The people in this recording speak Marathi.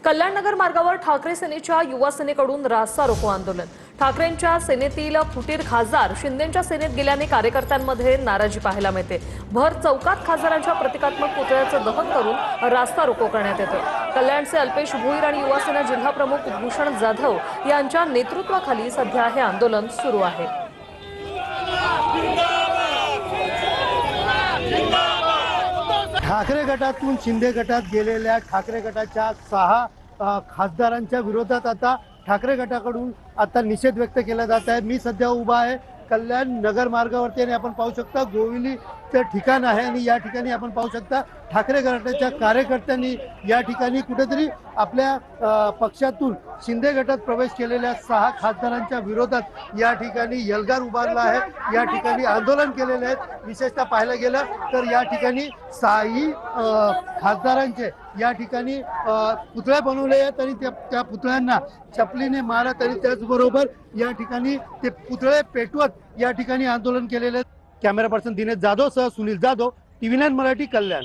कल्याणनगर मार्गावर ठाकरे सेनेच्या युवा सेनेकडून रास्ता रोको आंदोलन। ठाकरेंच्या सेनेतील फुटीर खासदार शिंदेंच्या सेनेत गेल्याने कार्यकर्त्यांमध्ये नाराजी पाहायला मिळते। भर चौकात खासदारांच्या प्रतिकात्मक पुतळ्याचं दहन करून रास्ता रोको करण्यात येतो। कल्याणचे अल्पेश भोईर आणि युवा सेना जिल्हा प्रमुख भूषण जाधव यांच्या नेतृत्वाखाली सध्या हे आंदोलन सुरू आहे। ठाकरे गटातून शिंदे गटात गेलेल्या ठाकरे गटाच्या 6 खासदारांच्या विरोधात आता ठाकरे गटाकडून निषेध व्यक्त केला जात आहे। मी सध्या उभा आहे कल्याण नगर मार्गावरती आणि आपण पाहू शकता गोविलीचं ठिकाण आहे आणि या ठिकाणी आपण पाहू शकता ठाकरे गटाच्या कार्यकर्त्यांनी या ठिकाणी कुठेतरी आपल्या पक्षातून शिंदे गटात प्रवेश केलेल्या 6 खासदारांच्या विरोधात या ठिकाणी यलगार उभारला आहे। या ठिकाणी आंदोलन केलेले आहेत। विशेषतः पाहायला गेलं तर या ठिकाणी 6 खासदारांचे या ठिकाणी पुतळे बनवले आहेत आणि त्या पुतळ्यांना चपलीने मारत आणि त्याचबरोबर या ठिकाणी ते पुतळे पेटवत या ठिकाणी आंदोलन केलेले आहेत। कॅमेरा पर्सन दिनेश जाधव सह सुनील जाधव, TV9 मराठी, कल्याण।